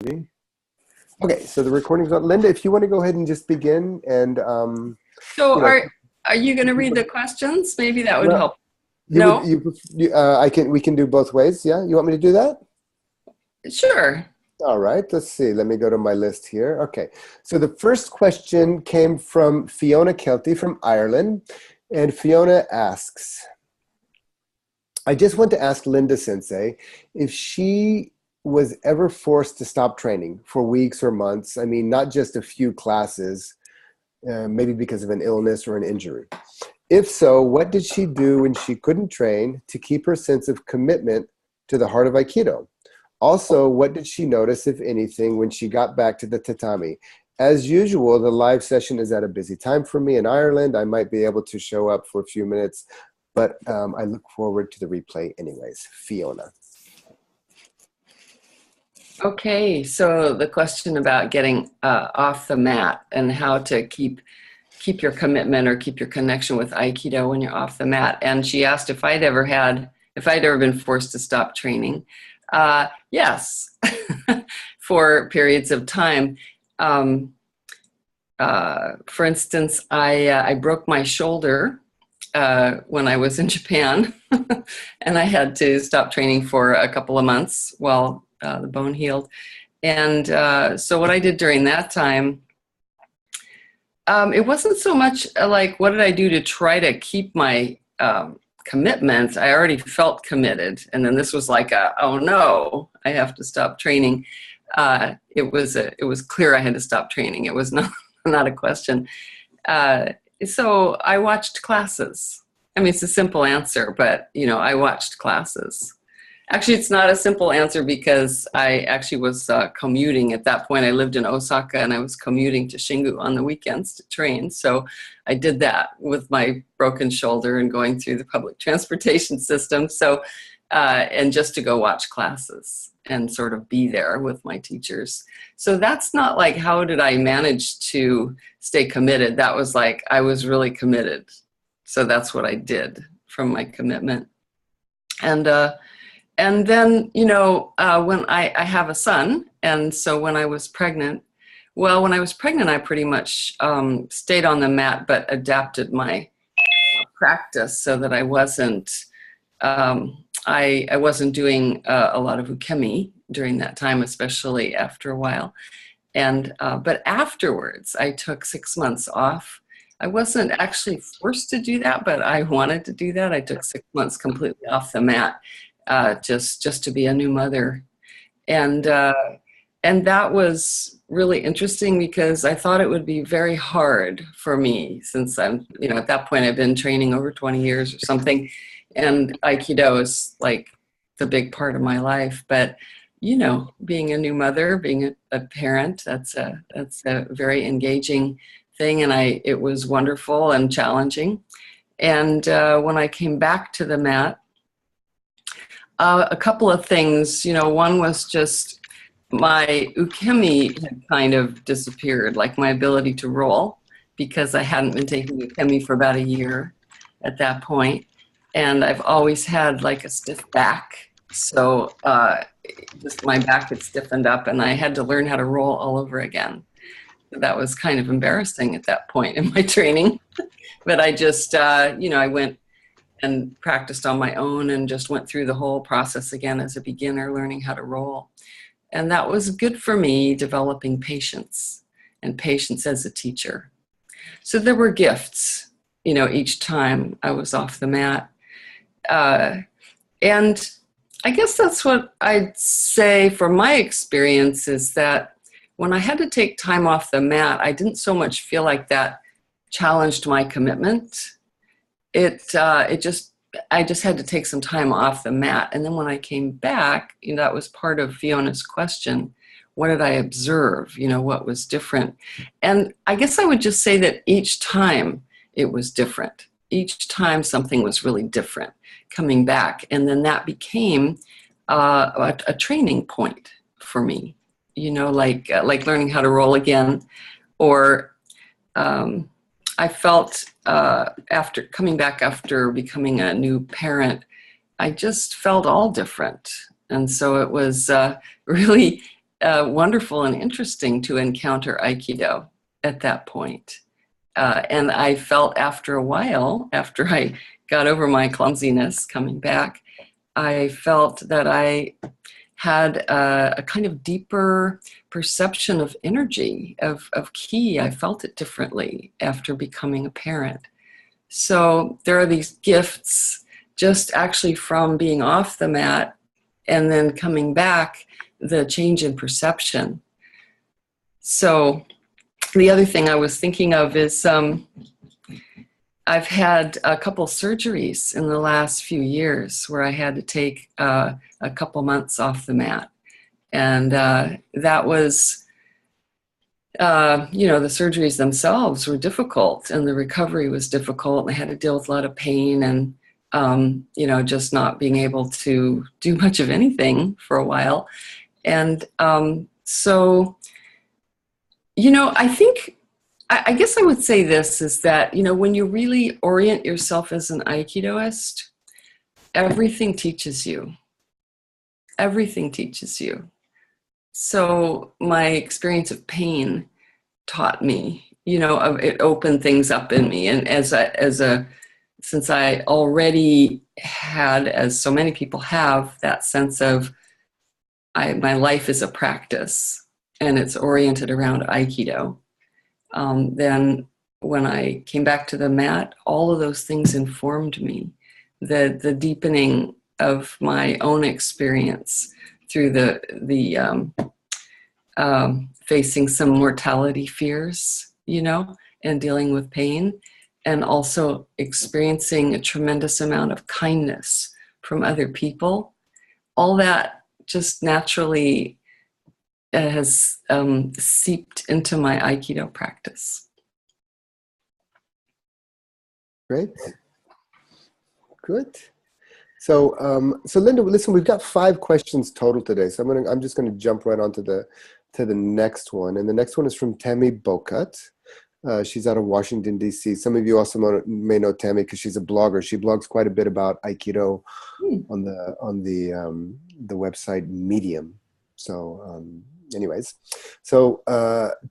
Okay, so the recording's on. Linda, if you want to go ahead and just begin and, So you know, are you going to read the questions? Maybe that would well, help. No? we can do both ways. Yeah, you want me to do that? Sure. All right, let's see. Let me go to my list here. Okay, so the first question came from Fiona Kelty from Ireland, and Fiona asks, I just want to ask Linda Sensei if she was ever forced to stop training for weeks or months. I mean, not just a few classes, maybe because of an illness or an injury. If so, what did she do when she couldn't train to keep her sense of commitment to the heart of Aikido? Also, what did she notice, if anything, when she got back to the tatami? As usual, the live session is at a busy time for me in Ireland. I might be able to show up for a few minutes, but I look forward to the replay anyways. Fiona. Okay, so the question about getting off the mat and how to keep your commitment or keep your connection with Aikido when you're off the mat. And she asked if I'd ever been forced to stop training. Yes, for periods of time. For instance, I broke my shoulder when I was in Japan, and I had to stop training for a couple of months while the bone healed. And so what I did during that time, it wasn't so much like what did I do to try to keep my commitment. I already felt committed, and then this was like oh no, I have to stop training. It was clear I had to stop training. It was not a question. So I watched classes. I mean, it's a simple answer, but I watched classes. Actually, it's not a simple answer because I actually was commuting at that point. I lived in Osaka and I was commuting to Shingu on the weekends to train. So I did that with my broken shoulder and going through the public transportation system. So, and just to go watch classes and sort of be there with my teachers. So that's not like, how did I manage to stay committed? That was like, I was really committed. So that's what I did from my commitment. And then, when I have a son, and so when I was pregnant, I pretty much stayed on the mat, but adapted my practice so that I wasn't doing a lot of ukemi during that time, especially after a while. And but afterwards, I took 6 months off. I wasn't actually forced to do that, but I wanted to do that. I took 6 months completely off the mat. Just to be a new mother, and that was really interesting because I thought it would be very hard for me since I'm at that point I've been training over 20 years or something, and Aikido is like the big part of my life. But being a new mother, being a parent, that's a very engaging thing, and it was wonderful and challenging. And when I came back to the mat. A couple of things, one was just my ukemi had kind of disappeared, like my ability to roll, because I hadn't been taking ukemi for about a year at that point. And I've always had like a stiff back. So just my back had stiffened up and I had to learn how to roll all over again. That was kind of embarrassing at that point in my training. But I just, I went and practiced on my own and just went through the whole process again as a beginner, learning how to roll. And that was good for me, developing patience and patience as a teacher. So there were gifts, each time I was off the mat. And I guess that's what I'd say from my experience is that when I had to take time off the mat, I didn't so much feel like that challenged my commitment. I just had to take some time off the mat. And then when I came back, that was part of Fiona's question. What did I observe? What was different? And I guess I would just say that each time it was different. Each time something was really different coming back. And then that became a training point for me, like learning how to roll again, or I felt after coming back after becoming a new parent, I just felt all different. And so it was really wonderful and interesting to encounter Aikido at that point. And I felt after a while, after I got over my clumsiness coming back, I felt that I had a kind of deeper perception of energy, of ki. I felt it differently after becoming a parent. So there are these gifts just actually from being off the mat and then coming back, the change in perception. So the other thing I was thinking of is I've had a couple surgeries in the last few years where I had to take a couple months off the mat. And that was, the surgeries themselves were difficult and the recovery was difficult. I had to deal with a lot of pain and, just not being able to do much of anything for a while. And I guess I would say this is that, when you really orient yourself as an Aikidoist, everything teaches you. Everything teaches you. So my experience of pain taught me, it opened things up in me. And since I already had, as so many people have, that sense of my life is a practice and it's oriented around Aikido. Then when I came back to the mat, all of those things informed me. The deepening of my own experience through the facing some mortality fears, and dealing with pain, and also experiencing a tremendous amount of kindness from other people. All that just naturally has seeped into my Aikido practice. Great. Good. So Linda, listen, we've got 5 questions total today. So I'm just going to jump right on to the next one. And the next one is from Tammy Bocut. She's out of Washington, D.C. Some of you also may know Tammy because she's a blogger. She blogs quite a bit about Aikido on the website Medium. So anyways,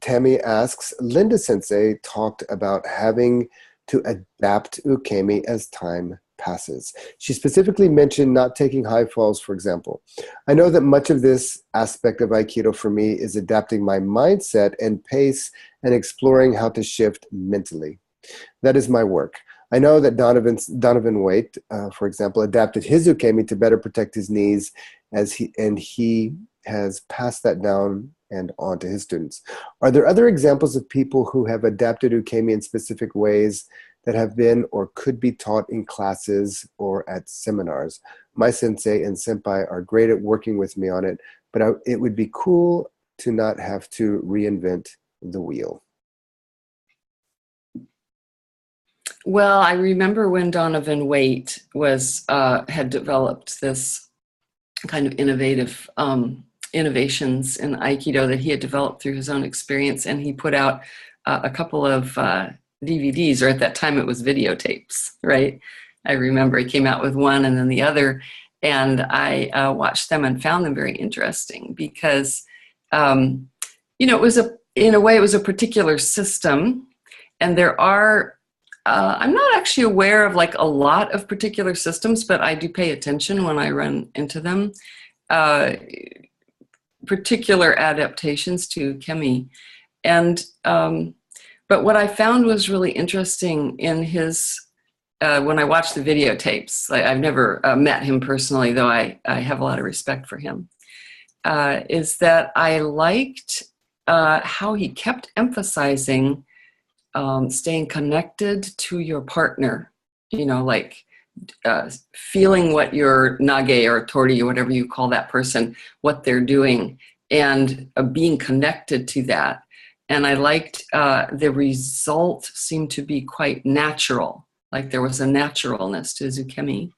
Tammy asks, Linda Sensei talked about having to adapt ukemi as time passes. She specifically mentioned not taking high falls, for example. I know that much of this aspect of Aikido for me is adapting my mindset and pace and exploring how to shift mentally. That is my work. I know that Donovan Waite, for example, adapted his ukemi to better protect his knees he has passed that down and on to his students. Are there other examples of people who have adapted ukemi in specific ways that have been or could be taught in classes or at seminars? My sensei and senpai are great at working with me on it, but it would be cool to not have to reinvent the wheel. Well, I remember when Donovan Waite had developed this kind of innovative innovations in Aikido that he had developed through his own experience, and he put out a couple of DVDs, or at that time it was videotapes, right? I remember he came out with one and then the other, and I watched them and found them very interesting because, it was in a way it was a particular system, and there are, I'm not actually aware of like a lot of particular systems, but I do pay attention when I run into them. Particular adaptations to ukemi. And but what I found was really interesting in his, when I watched the videotapes, I've never met him personally, though I have a lot of respect for him, is that I liked how he kept emphasizing staying connected to your partner, feeling what your nage or tori or whatever you call that person, what they're doing, and being connected to that. And I liked the result seemed to be quite natural, like there was a naturalness to ukemi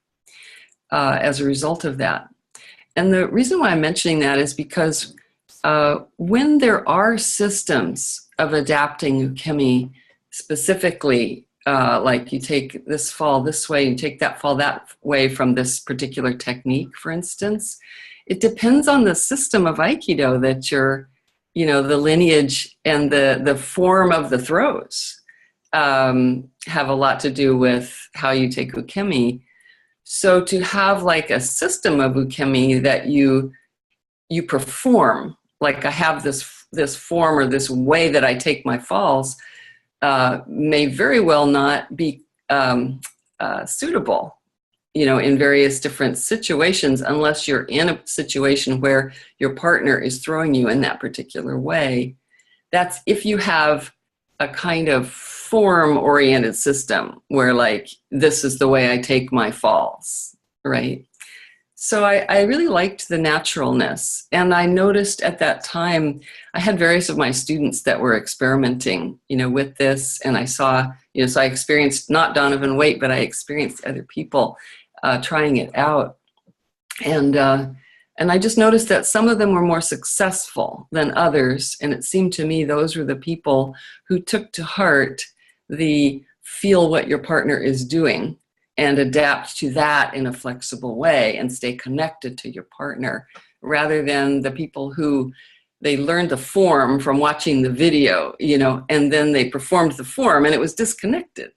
as a result of that. And the reason why I'm mentioning that is because when there are systems of adapting ukemi, specifically, like you take this fall this way, you take that fall that way from this particular technique, for instance, it depends on the system of Aikido that you're, the lineage and the form of the throws have a lot to do with how you take ukemi. So to have like a system of ukemi that you perform, like I have this form or this way that I take my falls, may very well not be suitable, in various different situations, unless you're in a situation where your partner is throwing you in that particular way. That's if you have a kind of form-oriented system where like, this is the way I take my falls, right? So I really liked the naturalness. And I noticed at that time, I had various of my students that were experimenting, with this. And I saw, so I experienced not Donovan Waite, but I experienced other people trying it out. And I just noticed that some of them were more successful than others. And it seemed to me those were the people who took to heart the feel what your partner is doing and adapt to that in a flexible way and stay connected to your partner, rather than the people who they learned the form from watching the video, and then they performed the form and it was disconnected.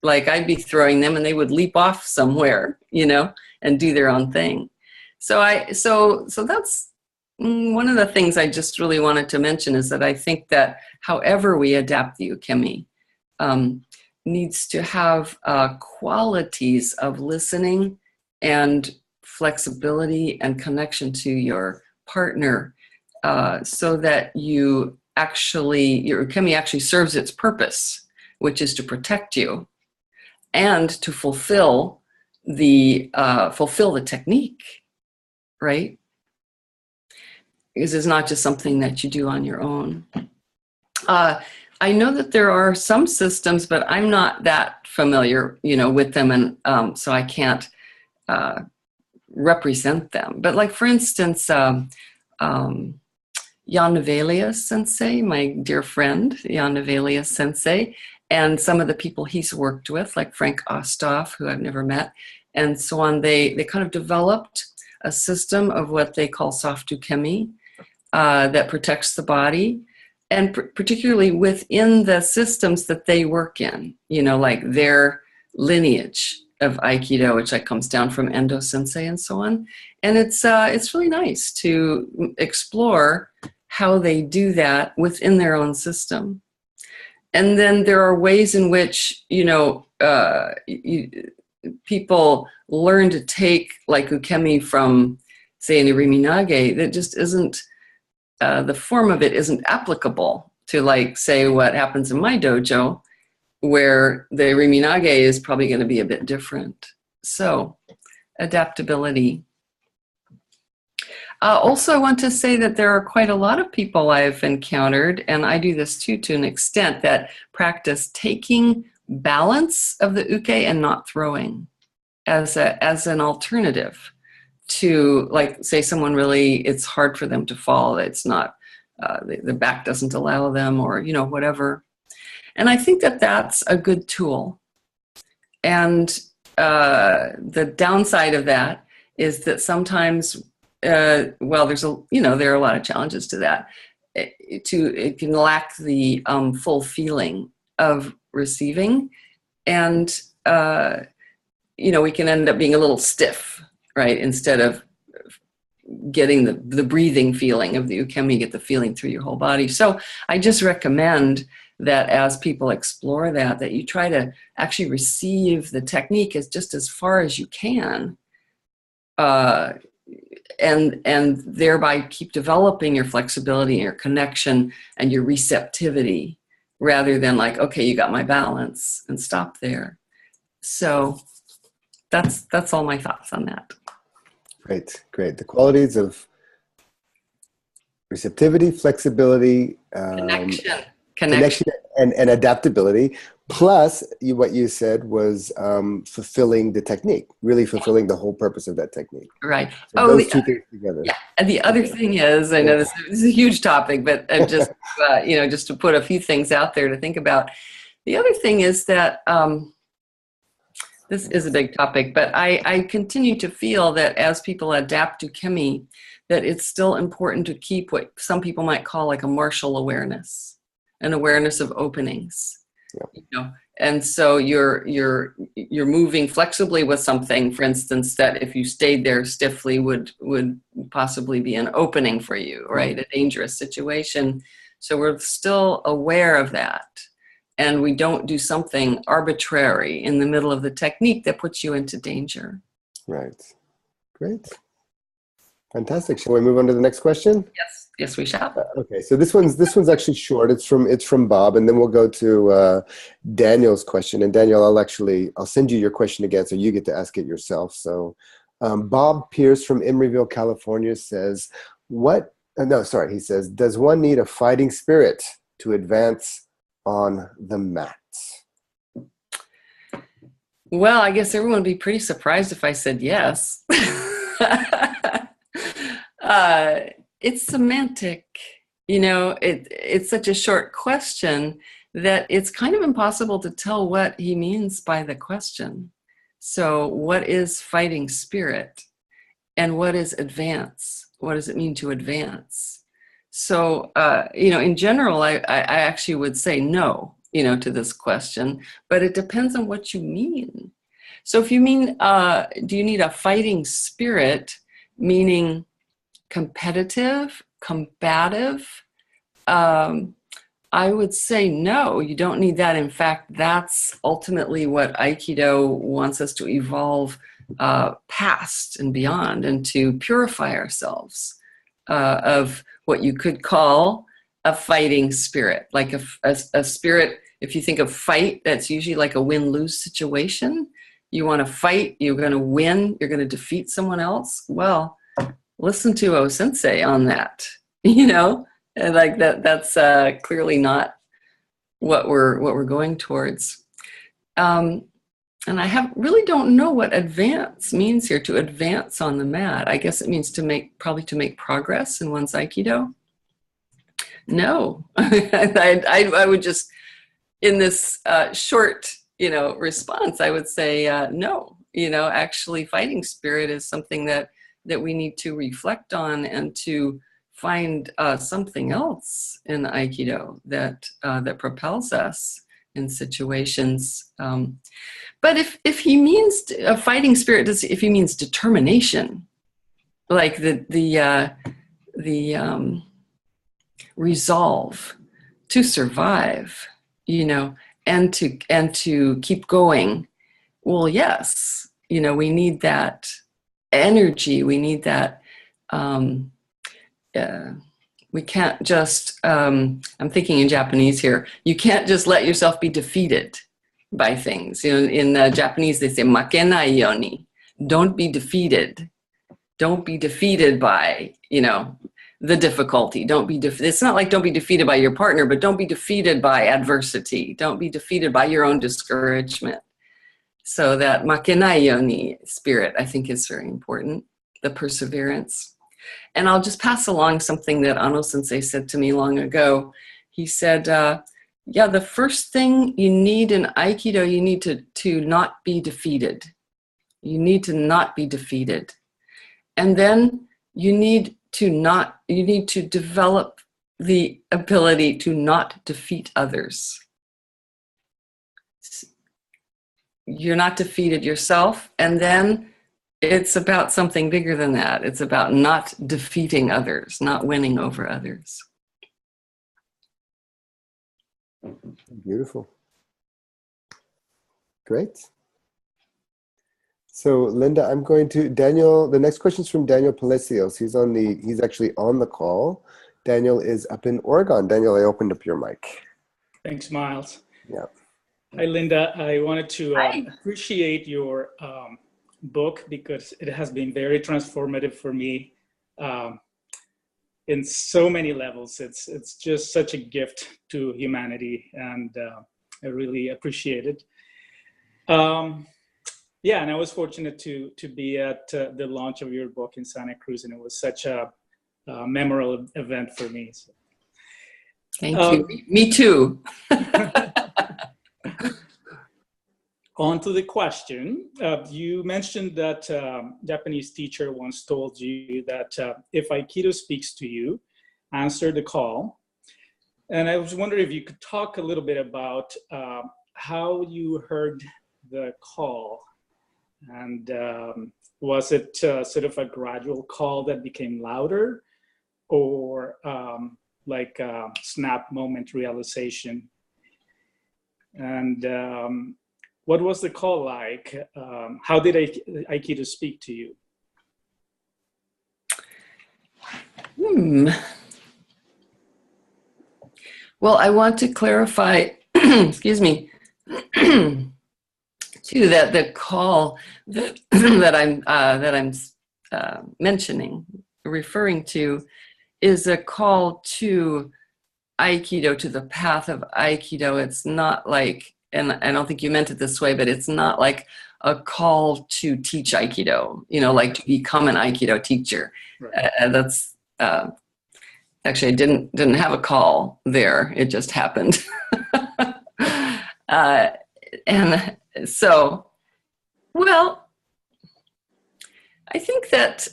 Like I'd be throwing them and they would leap off somewhere, and do their own thing. So that's one of the things I just really wanted to mention, is that I think that however we adapt the ukemi, needs to have qualities of listening and flexibility and connection to your partner, so that your ukemi actually serves its purpose, which is to protect you and to fulfill the technique, right? Because it's not just something that you do on your own. I know that there are some systems, but I'm not that familiar, with them, and so I can't represent them. But like, for instance, Jan Sensei, my dear friend, Jan Sensei, and some of the people he's worked with, like Frank Osthoff, who I've never met, and so on, they kind of developed a system of what they call soft ukemi that protects the body. And particularly within the systems that they work in, like their lineage of Aikido, which comes down from Endo Sensei and so on. And it's really nice to explore how they do that within their own system. And then there are ways in which, people learn to take like ukemi from, say, an iriminage that just isn't, the form of it isn't applicable to, like, say, what happens in my dojo, where the reinvent is probably going to be a bit different. So, adaptability. Also, I want to say that there are quite a lot of people I've encountered, and I do this too to an extent, that practice taking balance of the uke and not throwing as an alternative to, like, say someone really, it's hard for them to fall, it's not, the back doesn't allow them, or, whatever. And I think that that's a good tool. And the downside of that is that sometimes, there are a lot of challenges to that. It can lack the full feeling of receiving, and, we can end up being a little stiff, right? Instead of getting the breathing feeling of the ukemi, get the feeling through your whole body. So I just recommend that as people explore that you try to actually receive the technique as far as you can, and thereby keep developing your flexibility and your connection and your receptivity, rather than like, okay, you got my balance, and stop there. So that's all my thoughts on that. Great. The qualities of receptivity, flexibility, connection and adaptability. Plus, what you said was fulfilling the technique, really fulfilling the whole purpose of that technique. Right. So those two things together. Yeah. And the other thing is, I know this is a huge topic, but just just to put a few things out there to think about. The other thing is that This is a big topic, but I continue to feel that as people adapt to ukemi, that it's still important to keep what some people might call like a martial awareness, an awareness of openings. Yeah. You know, and so you're moving flexibly with something, for instance, that if you stayed there stiffly would possibly be an opening for you, right? A dangerous situation. So we're still aware of that. And we don't do something arbitrary in the middle of the technique that puts you into danger. Right. Great. Fantastic. Shall we move on to the next question? Yes, we shall. Okay, so this one's actually short. It's from Bob, and then we'll go to Daniel's question. And Daniel, I'll send you your question again, so you get to ask it yourself. So Bob Pierce from Emeryville, California says, he says, does one need a fighting spirit to advance on the mat? Well, I guess everyone would be pretty surprised if I said yes. It's semantic. You know, it's such a short question that it's kind of impossible to tell what he means by the question. So what is fighting spirit? And what is advance? What does it mean to advance? So, in general, I actually would say no, to this question, but it depends on what you mean. So if you mean, do you need a fighting spirit, meaning competitive, combative? I would say no, you don't need that. In fact, that's ultimately what Aikido wants us to evolve past and beyond, and to purify ourselves of what you could call a fighting spirit. Like a spirit, if you think of fight, that's usually like a win-lose situation. You want to fight, you're going to win, you're going to defeat someone else. Well, listen to O Sensei on that, and like that's clearly not what we're going towards. And I really don't know what advance means here, to advance on the mat. I guess it means to make progress in one's Aikido. No, I would just, in this short, response, I would say no. Actually, fighting spirit is something that we need to reflect on, and to find something else in Aikido that propels us in situations. But if he means a fighting spirit, if he means determination, like the resolve to survive, and to keep going, well, yes, we need that energy. We need that. We can't just. I'm thinking in Japanese here. You can't just let yourself be defeated by things. In Japanese they say "makenai yoni." Don't be defeated. Don't be defeated by the difficulty. Don't be. It's not like don't be defeated by your partner, but don't be defeated by adversity. Don't be defeated by your own discouragement. So that makenai yoni spirit, I think, is very important. The perseverance. And I'll just pass along something that Ano Sensei said to me long ago. He said, the first thing you need in Aikido, you need to not be defeated. You need to not be defeated. And then you need to develop the ability to not defeat others. You're not defeated yourself, and then it's about something bigger than that. It's about not defeating others, not winning over others. Beautiful. Great. So Linda, I'm going to Daniel. The next question is from Daniel Palacios. He's actually on the call. Daniel is up in Oregon. Daniel, I opened up your mic. Thanks, Miles. Yeah. Hi, Linda. I wanted to appreciate your book, because it has been very transformative for me in so many levels. It's just such a gift to humanity, and I really appreciate it. And I was fortunate to be at the launch of your book in Santa Cruz, and it was such a memorable event for me. So. Thank you. Me too. On to the question. You mentioned that Japanese teacher once told you that if Aikido speaks to you, answer the call. And I was wondering if you could talk a little bit about how you heard the call. And was it sort of a gradual call that became louder, or like a snap moment realization? And what was the call like? How did Aikido speak to you? Well, I want to clarify, excuse me, too, that the call that I'm mentioning, referring to, is a call to Aikido, to the path of Aikido. It's not like, and I don't think you meant it this way, but it's not like a call to teach Aikido, like to become an Aikido teacher. Right. That's actually, I didn't have a call there. It just happened. And so, well, I think that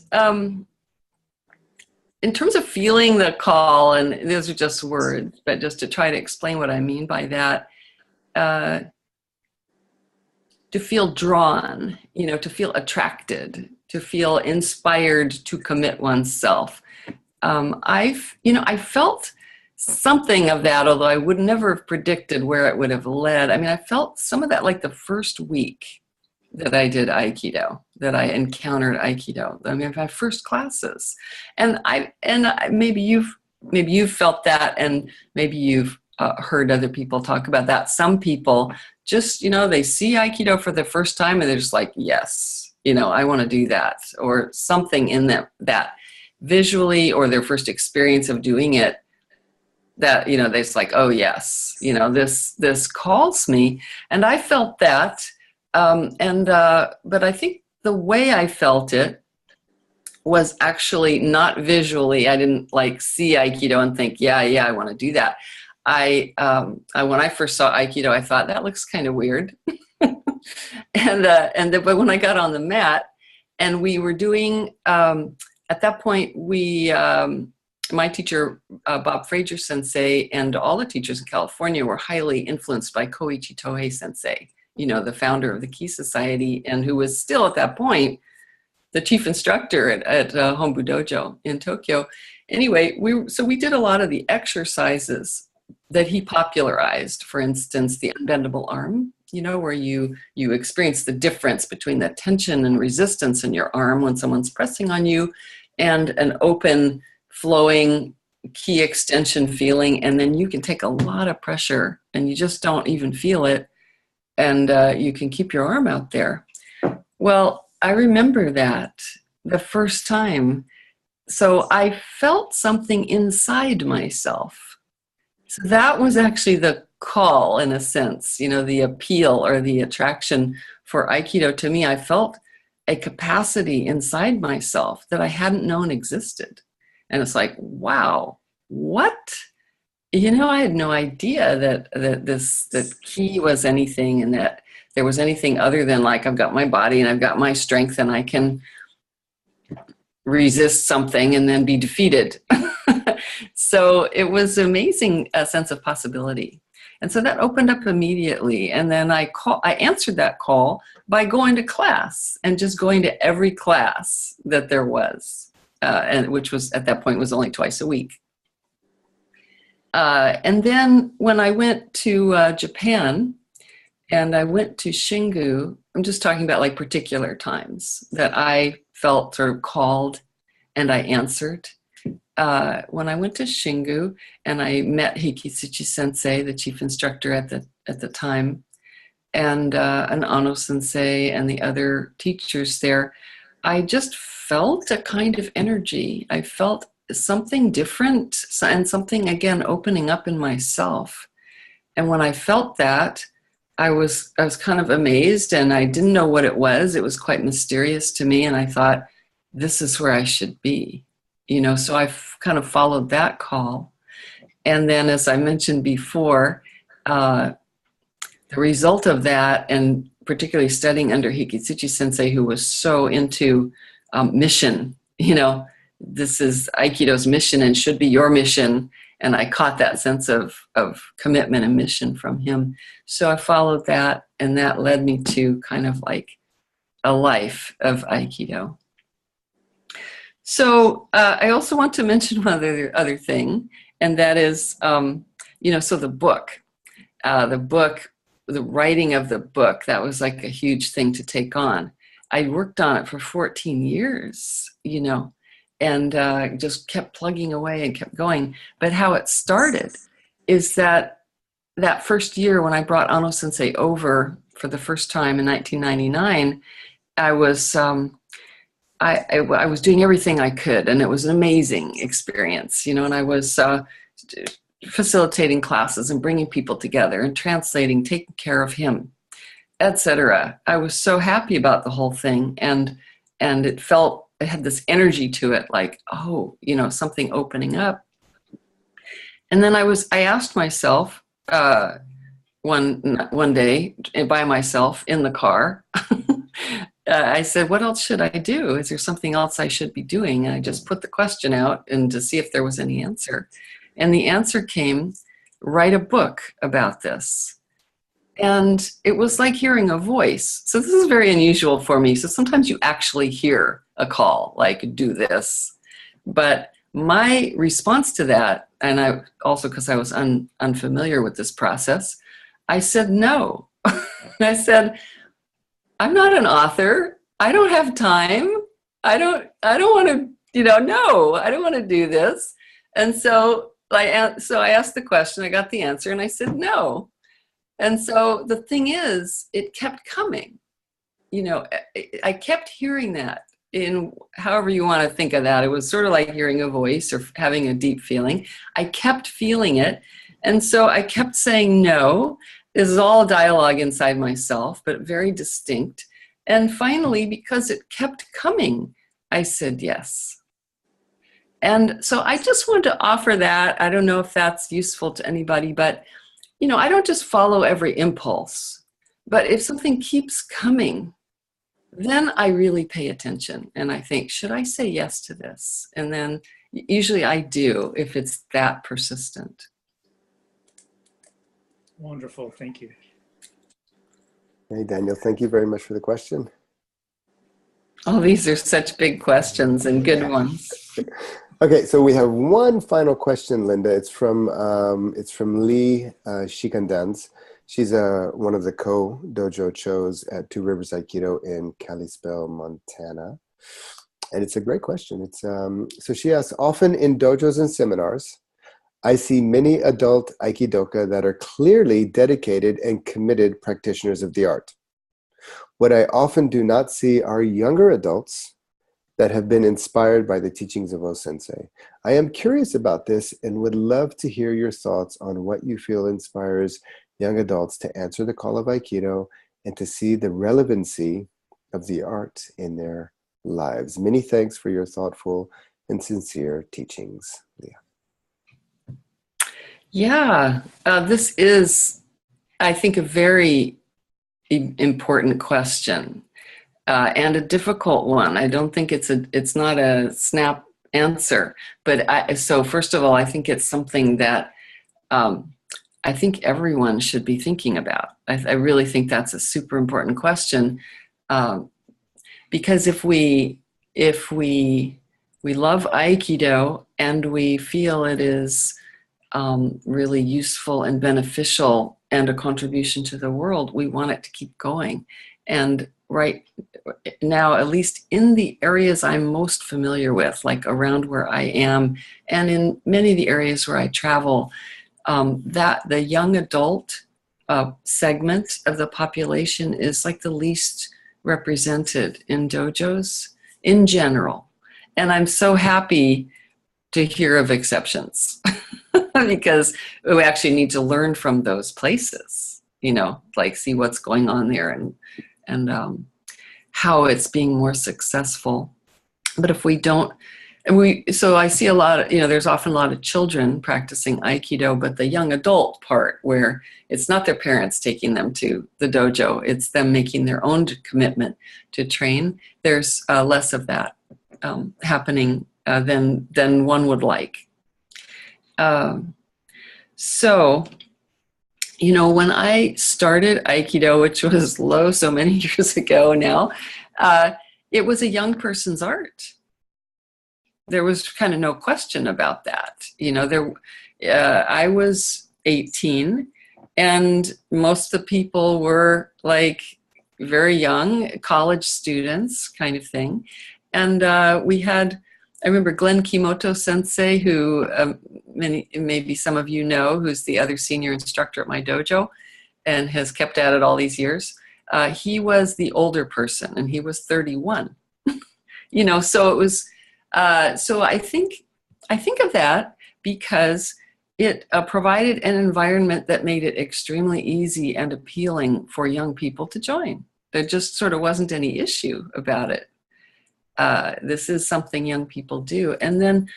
in terms of feeling the call, and those are just words, but just to try to explain what I mean by that, to feel drawn, to feel attracted, to feel inspired to commit oneself. I felt something of that, although I would never have predicted where it would have led. I mean, I felt some of that like the first week that I did Aikido, that I encountered Aikido. I mean, my first classes, and maybe you've felt that, and maybe you've heard other people talk about that. Some people just, they see Aikido for the first time and they're just like, yes, I want to do that, or something in that visually, or their first experience of doing it, that, they're just like, oh yes, this calls me. And I felt that. But I think the way I felt it was actually not visually. I didn't like see Aikido and think, yeah, I want to do that. I when I first saw Aikido, I thought that looks kind of weird. But when I got on the mat and we were doing, at that point, my teacher, Bob Fraser Sensei, and all the teachers in California were highly influenced by Koichi Tohei Sensei, the founder of the Ki Society, and who was still at that point the chief instructor at Hombu Dojo in Tokyo. Anyway, we did a lot of the exercises that he popularized. For instance, the unbendable arm, where you experience the difference between the tension and resistance in your arm when someone's pressing on you, and an open, flowing ki extension feeling, and then you can take a lot of pressure and you just don't even feel it, and you can keep your arm out there. Well, I remember that the first time. So I felt something inside myself. So that was actually the call, in a sense, the appeal or the attraction for Aikido. To me, I felt a capacity inside myself that I hadn't known existed. And it's like, wow, what? I had no idea that ki was anything, and that there was anything other than like, I've got my body and I've got my strength and I can resist something and then be defeated. So it was an amazing sense of possibility. And so that opened up immediately. And then I answered that call by going to class, and just going to every class that there was, and which was at that point was only twice a week. And then when I went to Japan, and I went to Shingu, I'm just talking about like particular times that I felt sort of called and I answered. When I went to Shingu and I met Hikitsuchi Sensei, the chief instructor at the time, and an Ano Sensei and the other teachers there, I just felt a kind of energy. I felt something different, and something, again, opening up in myself. And when I felt that, I was kind of amazed, and I didn't know what it was. It was quite mysterious to me, and I thought, this is where I should be. So I kind of followed that call. And then, as I mentioned before, the result of that, and particularly studying under Hikitsuchi Sensei, who was so into mission. You know, this is Aikido's mission and should be your mission. And I caught that sense of commitment and mission from him. So I followed that, and that led me to kind of like a life of Aikido. So I also want to mention one other thing, and that is, you know, so the writing of the book, that was like a huge thing to take on. I worked on it for 14 years, you know, and just kept plugging away and kept going. But how it started is that first year when I brought Ano Sensei over for the first time in 1999, I was I was doing everything I could, and it was an amazing experience, you know, and I was facilitating classes and bringing people together and translating, taking care of him, etc. I was so happy about the whole thing, and it had this energy to it, like, oh, you know, something opening up. And then I asked myself one day by myself in the car, I said, what else should I do? Is there something else I should be doing? And I just put the question out and to see if there was any answer. And the answer came, write a book about this. And it was like hearing a voice. So this is very unusual for me. So sometimes you actually hear a call, like, do this. But my response to that, and I also, because I was unfamiliar with this process, I said no. I said, I'm not an author. I don't have time. I don't want to, you know, no, I don't want to do this. And so I asked the question, I got the answer, and I said no. And so the thing is, it kept coming. You know, I kept hearing that, in however you want to think of that. It was sort of like hearing a voice or having a deep feeling. I kept feeling it. And so I kept saying no. This is all dialogue inside myself, but very distinct. And finally, because it kept coming, I said yes. And so I just wanted to offer that. I don't know if that's useful to anybody, but, you know, I don't just follow every impulse. But if something keeps coming, then I really pay attention. And I think, should I say yes to this? And then usually I do, if it's that persistent. Wonderful, thank you. Hey, Daniel, thank you very much for the question. Oh, these are such big questions and good ones. Okay, so we have one final question, Linda. It's from Lee Shikandans. She's one of the co-dojo chos at Two Rivers Aikido in Kalispell, Montana. And it's a great question. It's so she asks, often in dojos and seminars, I see many adult Aikidoka that are clearly dedicated and committed practitioners of the art. What I often do not see are younger adults that have been inspired by the teachings of O-sensei. I am curious about this and would love to hear your thoughts on what you feel inspires young adults to answer the call of Aikido and to see the relevancy of the art in their lives. Many thanks for your thoughtful and sincere teachings, Leah. Yeah, this is, I think, a very important question and a difficult one. I don't think it's not a snap answer, but so first of all, I think it's something that I think everyone should be thinking about. I really think that's a super important question because if we love Aikido and we feel it is really useful and beneficial and a contribution to the world, we want it to keep going. And right now, at least in the areas I'm most familiar with, like around where I am, and in many of the areas where I travel, that the young adult segment of the population is like the least represented in dojos in general. And I'm so happy to hear of exceptions because we actually need to learn from those places, you know, like see what's going on there and how it's being more successful. But if we don't So I see a lot of, there's often a lot of children practicing Aikido, but the young adult part where it's not their parents taking them to the dojo, it's them making their own commitment to train. There's less of that happening than one would like. So, when I started Aikido, which was so many years ago now, it was a young person's art. There was kind of no question about that. I was 18 and most of the people were like very young, college students kind of thing. And I remember Glenn Kimoto Sensei, who maybe some of you know, who's the other senior instructor at my dojo and has kept at it all these years. He was the older person and he was 31. So it was, so I think of that because it provided an environment that made it extremely easy and appealing for young people to join. There just sort of wasn't any issue about it. This is something young people do. And then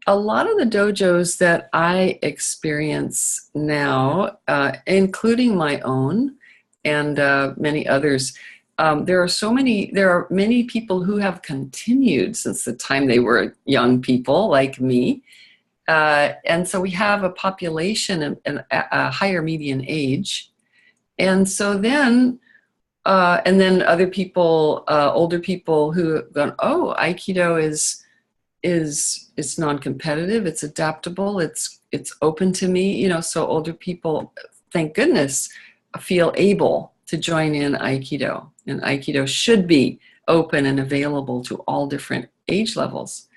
a lot of the dojos that I experience now, including my own and many others, there are many people who have continued since the time they were young people like me. And so we have a population and a higher median age. And so then, and then other people, older people who have gone, oh, Aikido is non-competitive, it's adaptable, it's open to me, so older people, thank goodness, feel able to join in Aikido. And Aikido should be open and available to all different age levels.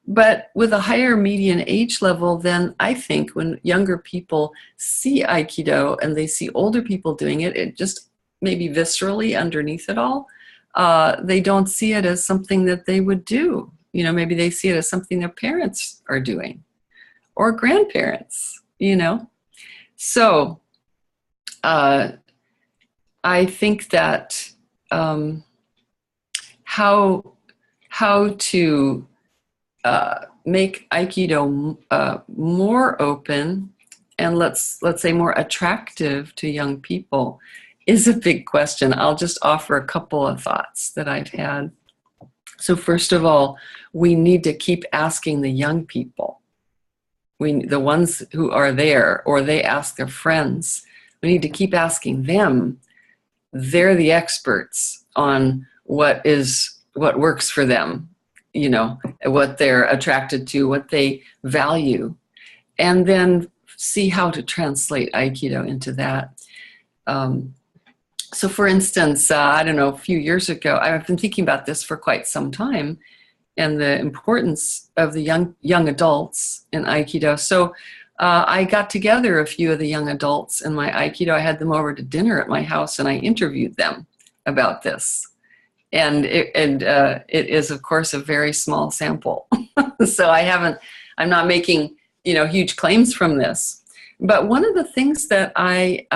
But with a higher median age level, then I think when younger people see Aikido and they see older people doing it, it just maybe viscerally underneath it all, they don't see it as something that they would do. Maybe they see it as something their parents are doing or grandparents, So I think that how to make Aikido more open and let's say more attractive to young people is a big question. I'll just offer a couple of thoughts that I've had. So first of all, we need to keep asking the young people, the ones who are there, or they ask their friends, we need to keep asking them. They're the experts on what works for them, what they're attracted to, what they value, and then see how to translate Aikido into that. So for instance, I don't know, a few years ago, I've been thinking about this for quite some time and the importance of the young adults in Aikido. So I got together a few of the young adults in my Aikido. I had them over to dinner at my house and I interviewed them about this. And it is, of course, a very small sample. So I'm not making, huge claims from this. But one of the things that I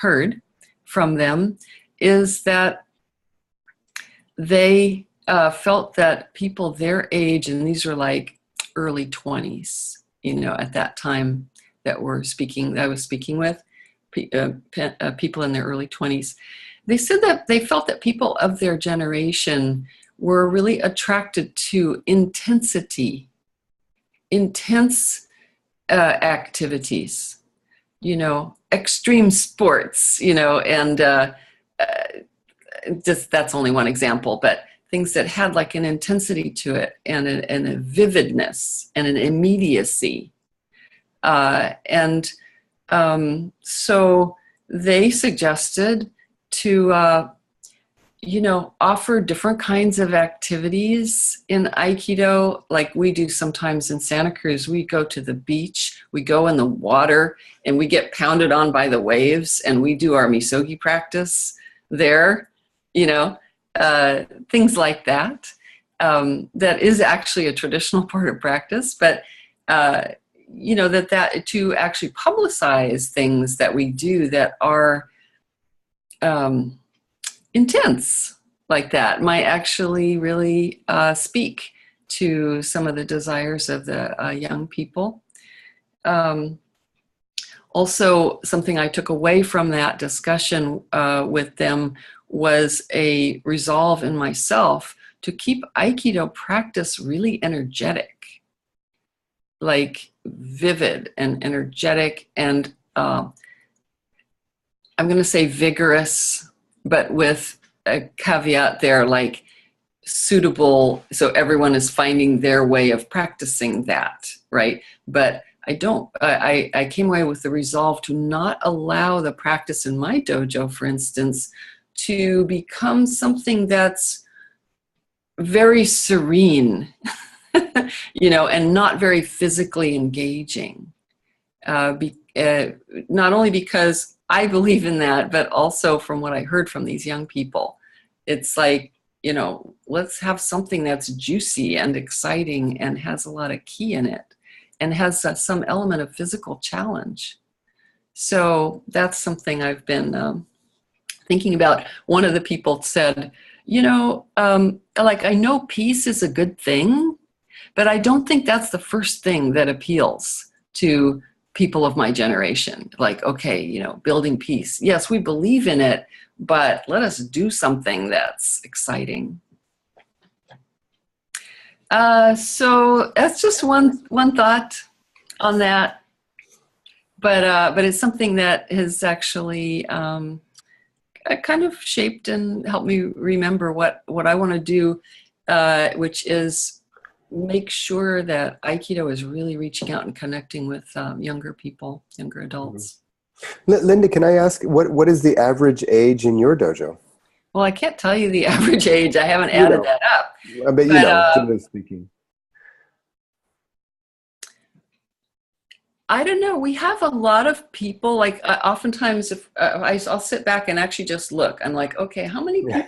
heard from them is that they felt that people their age, and these were like early 20s, at that time that I was speaking with, people in their early 20s. They said that they felt that people of their generation were really attracted to intense activities, extreme sports, and just that's only one example, but things that had like an intensity to it and a vividness and an immediacy. So they suggested to, offer different kinds of activities in Aikido, like we do sometimes in Santa Cruz. We go to the beach, we go in the water, and we get pounded on by the waves, and we do our misogi practice there, things like that. That is actually a traditional part of practice, but that to actually publicize things that we do that are intense like that might actually really speak to some of the desires of the young people. Also, something I took away from that discussion with them was a resolve in myself to keep Aikido practice really energetic, like vivid and energetic, and I'm going to say vigorous, but with a caveat there, like suitable, so everyone is finding their way of practicing that, right? But I came away with the resolve to not allow the practice in my dojo, for instance, to become something that's very serene, and not very physically engaging. Not only because I believe in that, but also from what I heard from these young people. It's like, let's have something that's juicy and exciting and has a lot of ki in it and has some element of physical challenge. So that's something I've been thinking about. One of the people said, I know peace is a good thing, but I don't think that's the first thing that appeals to people of my generation. Like, okay, building peace. Yes, we believe in it, but let us do something that's exciting. So that's just one thought on that. But it's something that has actually kind of shaped and helped me remember what I want to do, which is make sure that Aikido is really reaching out and connecting with younger people, younger adults. Linda, can I ask, what is the average age in your dojo? Well, I can't tell you the average age. I haven't added that up. But generally speaking. I don't know. We have a lot of people, like oftentimes if I'll sit back and actually just look. I'm like, okay, how many people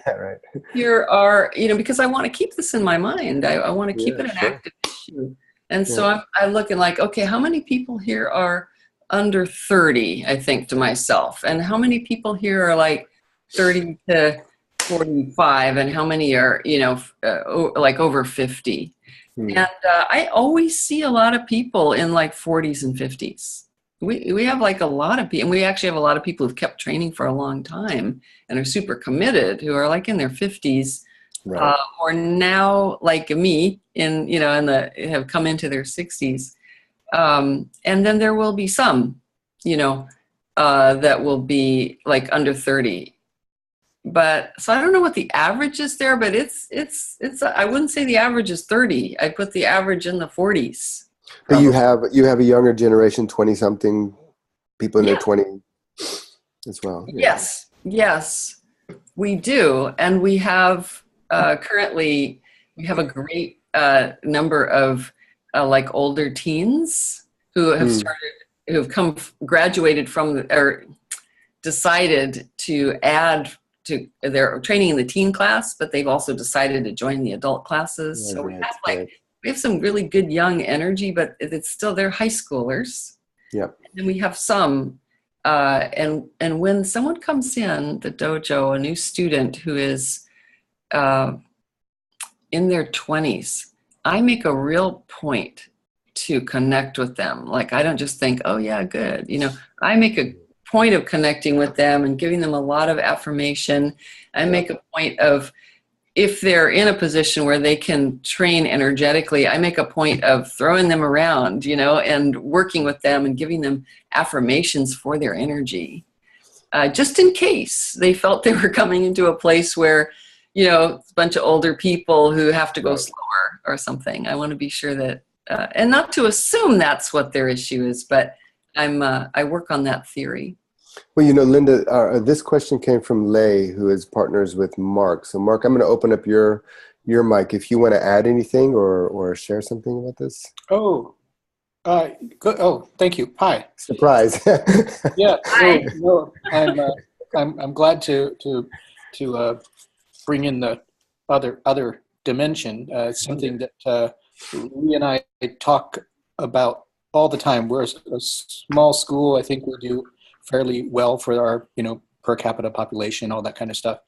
here are, because I want to keep this in my mind. I want to keep it an active issue. And so I look and like, okay, how many people here are under 30, I think to myself. And how many people here are like 30 to 45, and how many are, like over 50. And I always see a lot of people in like 40s and 50s. We have like a lot of people, and we actually have a lot of people who've kept training for a long time and are super committed, who are like in their 50s, or now like me have come into their 60s. And then there will be some, that will be like under 30. But so I don't know what the average is there, but it's I wouldn't say the average is 30. I put the average in the 40s. But you have a younger generation, 20-something people in their 20s as well. Yes, we do, and we have currently we have a great number of like older teens who have graduated from or decided to add to their training in the teen class, but they've also decided to join the adult classes. So we have some really good young energy, but it's still, they're high schoolers. Yep. And then we have some, and when someone comes in the dojo, a new student who is in their 20s, I make a real point to connect with them. Like, I don't just think, oh yeah, good. I make a point of connecting with them and giving them a lot of affirmation. I make a point of, if they're in a position where they can train energetically, I make a point of throwing them around, and working with them and giving them affirmations for their energy. Just in case they felt they were coming into a place where, a bunch of older people who have to go slower or something. I want to be sure that, and not to assume that's what their issue is, but I work on that theory. Well, Linda, this question came from Lei, who is partners with Mark. So, Mark, I'm going to open up your mic if you want to add anything or share something about this. Oh, good. Oh, thank you. Hi. Surprise. Yeah. No, I'm glad to bring in the other dimension. Something that Lee and I talk about all the time. We're a small school. I think we do fairly well for our, per capita population, all that kind of stuff.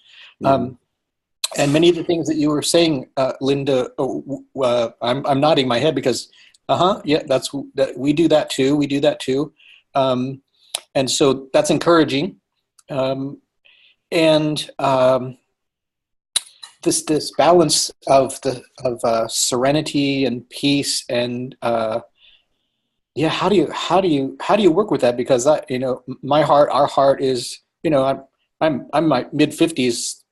And many of the things that you were saying, Linda, I'm nodding my head because, yeah, we do that too. We do that too. And so that's encouraging. This balance of serenity and peace and yeah, how do you work with that? Because our heart is, I'm my mid-50s.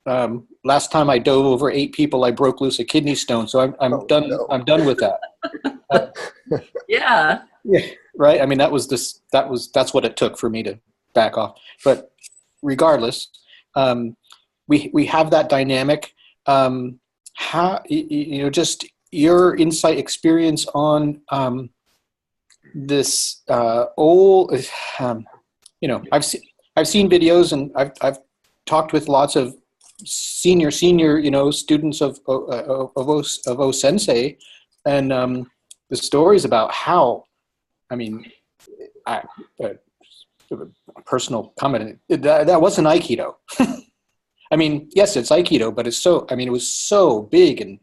Last time I dove over 8 people, I broke loose a kidney stone. So I'm done. No. I'm done with that. Yeah. Yeah. Right. I mean, that's what it took for me to back off. But regardless, we have that dynamic. How just your insight experience on this old. I've seen videos and I've talked with lots of senior students of O Sensei, and the stories about how, I mean, personal comment, that wasn't Aikido. I mean, yes, it's Aikido, but it was so big and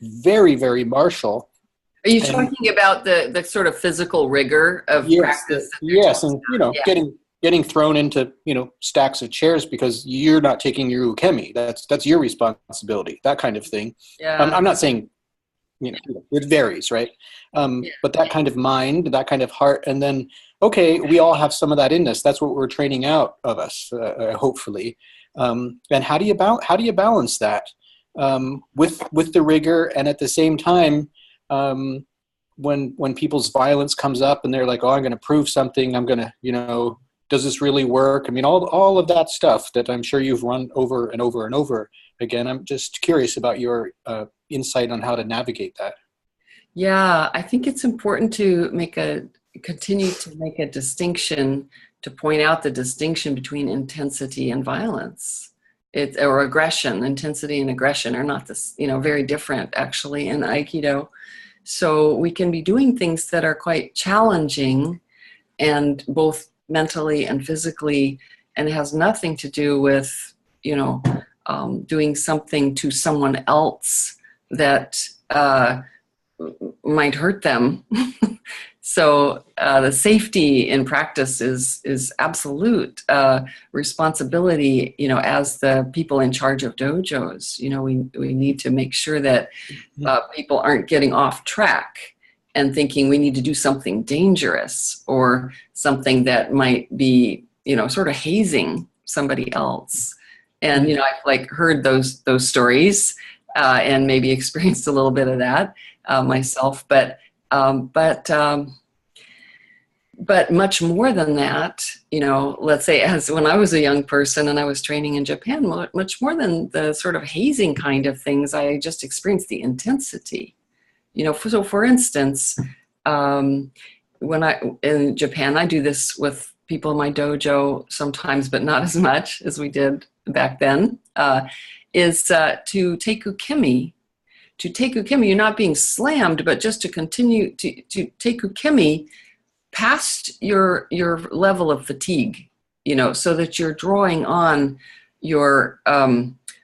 very, very martial. Are you talking about the sort of physical rigor of practice? Yes, and getting thrown into stacks of chairs because you're not taking your ukemi. That's your responsibility. That kind of thing. Yeah. I'm not saying it varies, right? But that kind of mind, that kind of heart, and then we all have some of that in us. That's what we're training out of us, hopefully. And how do you balance that with the rigor, and at the same time, when people's violence comes up and they're like, oh, I'm going to prove something, I'm going to, does this really work? I mean, all of that stuff that I'm sure you've run over and over and over again. I'm just curious about your insight on how to navigate that. Yeah, I think it's important to continue to make a distinction, to point out the distinction between intensity and violence. Or aggression. Intensity and aggression are not very different actually in Aikido. So we can be doing things that are quite challenging, and both mentally and physically, and it has nothing to do with doing something to someone else that might hurt them. So the safety in practice is absolute responsibility. As the people in charge of dojos, we need to make sure that people aren't getting off track and thinking we need to do something dangerous or something that might be, sort of hazing somebody else. And I've heard those stories and maybe experienced a little bit of that myself, but much more than that, let's say as when I was a young person and I was training in Japan, much more than the sort of hazing kind of things, I just experienced the intensity. So for instance, in Japan, I do this with people in my dojo sometimes, but not as much as we did back then, is to take ukemi. To take ukemi, you're not being slammed, but just to continue to take ukemi past your level of fatigue, so that you're drawing on your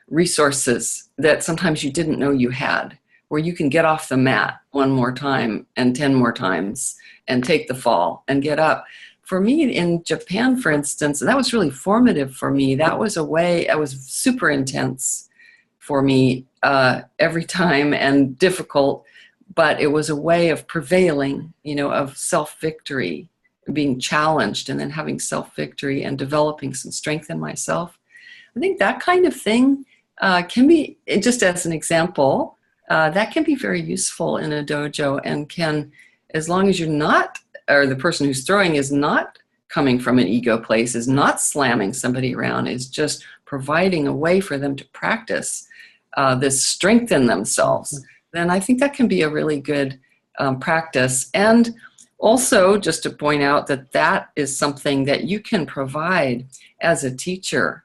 resources that sometimes you didn't know you had, where you can get off the mat one more time and 10 more times and take the fall and get up. For me in Japan, for instance, that was really formative for me. That was was super intense for me every time and difficult, but it was a way of prevailing, of self-victory, being challenged and then having self-victory and developing some strength in myself. I think that kind of thing can be, just as an example, that can be very useful in a dojo and can, as long as you're not, or the person who's throwing is not coming from an ego place, is not slamming somebody around, is just providing a way for them to practice this strength in themselves, then I think that can be a really good practice. And also, just to point out that is something that you can provide as a teacher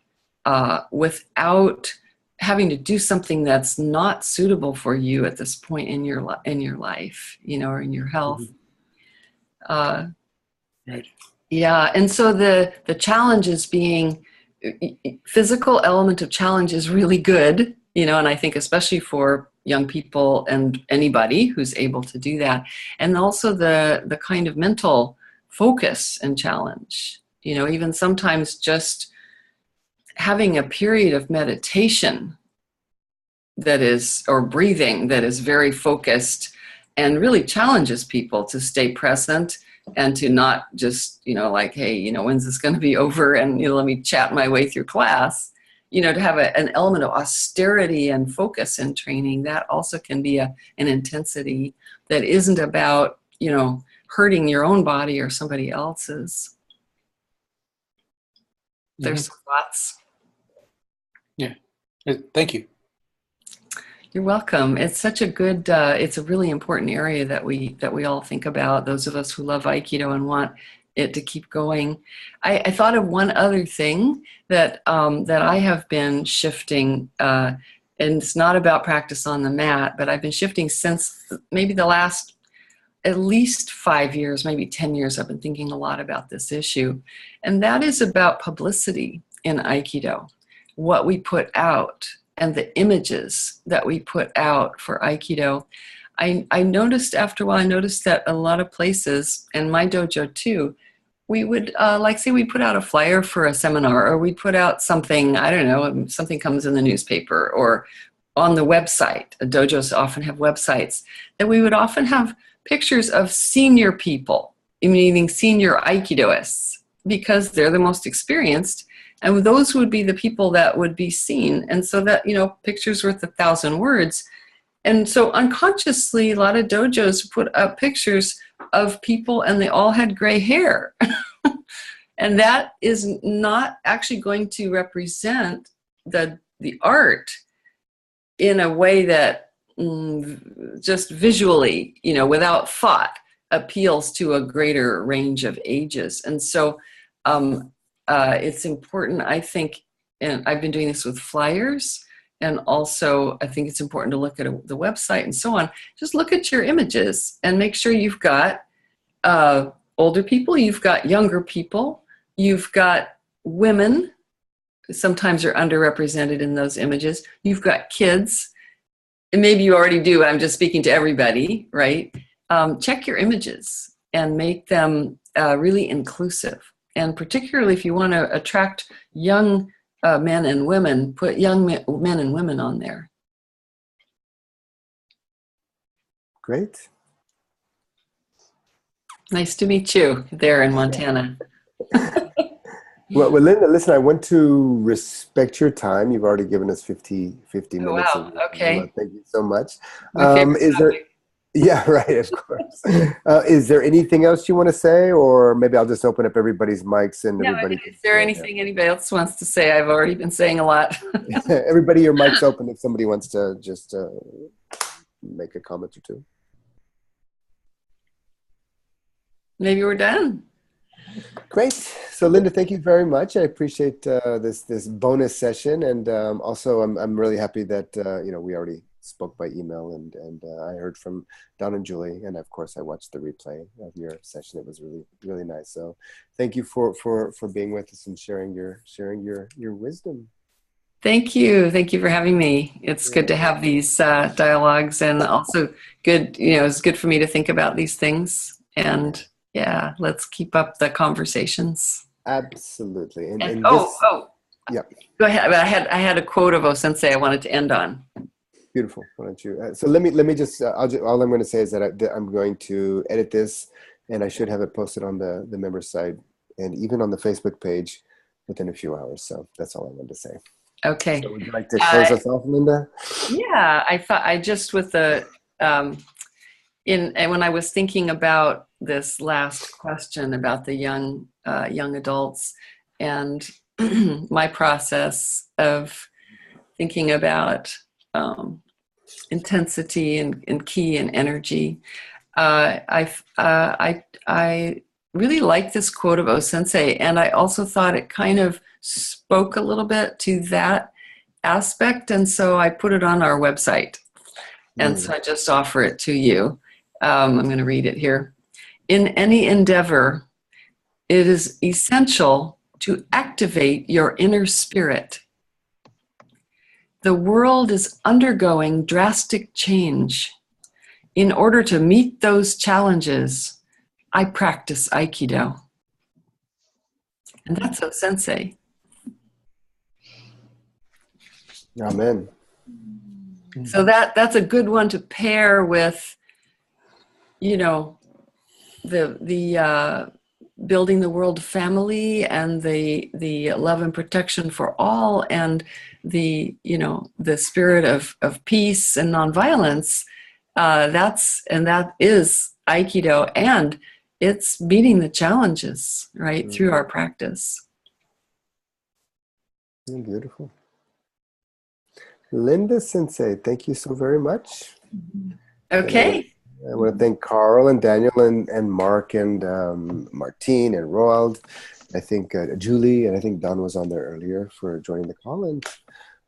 without having to do something that's not suitable for you at this point in your life, or in your health. Right. Yeah, and so the challenge is being physical element of challenge is really good, you know, and I think especially for young people and anybody who's able to do that. And also the kind of mental focus and challenge, you know, even sometimes just having a period of meditation that is, or breathing that is very focused and really challenges people to stay present and to not just, you know, like, hey, you know, when's this going to be over? And, you know, let me chat my way through class, you know, to have an element of austerity and focus in training. That also can be an intensity that isn't about, you know, hurting your own body or somebody else's. There's some thoughts. Yeah. Thank you. You're welcome. It's such a good, it's a really important area that we all think about, those of us who love Aikido and want it to keep going. I thought of one other thing that I have been shifting, and it's not about practice on the mat, but I've been shifting since maybe the last at least 5 years, maybe 10 years. I've been thinking a lot about this issue, and that is about publicity in Aikido, what we put out and the images that we put out for Aikido. I noticed after a while, I noticed that a lot of places, and my dojo too, we would, like say we put out a flyer for a seminar, or we put out something, I don't know, something comes in the newspaper or on the website. Dojos often have websites, that we would often have pictures of senior people, meaning senior Aikidoists, because they're the most experienced. And those would be the people that would be seen. And so that, you know, picture's worth 1,000 words. And so unconsciously, a lot of dojos put up pictures of people and they all had gray hair. And that is not actually going to represent the art in a way that just visually, you know, without thought, appeals to a greater range of ages. And so, it's important, I think, and I've been doing this with flyers, and also I think it's important to look at the website and so on. Just look at your images and make sure you've got older people, you've got younger people, you've got women, sometimes are underrepresented in those images, you've got kids, and maybe you already do, I'm just speaking to everybody, right? Check your images and make them really inclusive. And particularly if you want to attract young men and women, put young men and women on there. Great. Nice to meet you there in Montana. Well, Linda, listen, I want to respect your time. You've already given us 50 minutes. Wow, okay. Thank you so much. Is there... Yeah, right, of course. Is there anything else you want to say? Or maybe I'll just open up everybody's mics and everybody. Is there anything anybody else wants to say? I've already been saying a lot. Everybody, your mic's open if somebody wants to just make a comment or two. Maybe we're done. Great. So Linda, thank you very much. I appreciate this bonus session. And also I'm really happy that, you know, we already spoke by email, and I heard from Don and Julie, and of course I watched the replay of your session. It was really nice. So thank you for being with us and sharing your wisdom. Thank you for having me. It's good to have these dialogues, and also good, you know, it's good for me to think about these things, and yeah, let's keep up the conversations. Absolutely. And yeah, go ahead. I had a quote of Sensei I wanted to end on. Beautiful. Why don't you? So let me just. All I'm going to say is that I'm going to edit this, and I should have it posted on the member site and even on the Facebook page within a few hours. So that's all I wanted to say. Okay. So would you like to close us off, Linda? Yeah, I thought I just with the and when I was thinking about this last question about the young adults and my process of thinking about intensity and ki and energy. I really like this quote of Sensei, and I also thought it kind of spoke a little bit to that aspect, and so I put it on our website. And so I just offer it to you. I'm going to read it here. In any endeavor, it is essential to activate your inner spirit. The world is undergoing drastic change. In order to meet those challenges, I practice Aikido. And that's a sensei. Amen. So that's a good one to pair with, you know, the building the world family and the love and protection for all, and the, you know, the spirit of peace and nonviolence. That is Aikido, and it's meeting the challenges, right, through our practice. Beautiful. Linda Sensei, thank you so very much. Okay. I want to thank Carl and Daniel and Mark and Martine and Roald. I think Julie, and I think Don was on there earlier, for joining the call. And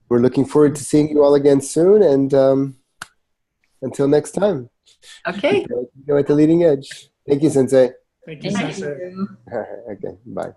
we're looking forward to seeing you all again soon. And until next time. Okay. Go at the leading edge. Thank you, Sensei. Thank you, Sensei. Okay, bye.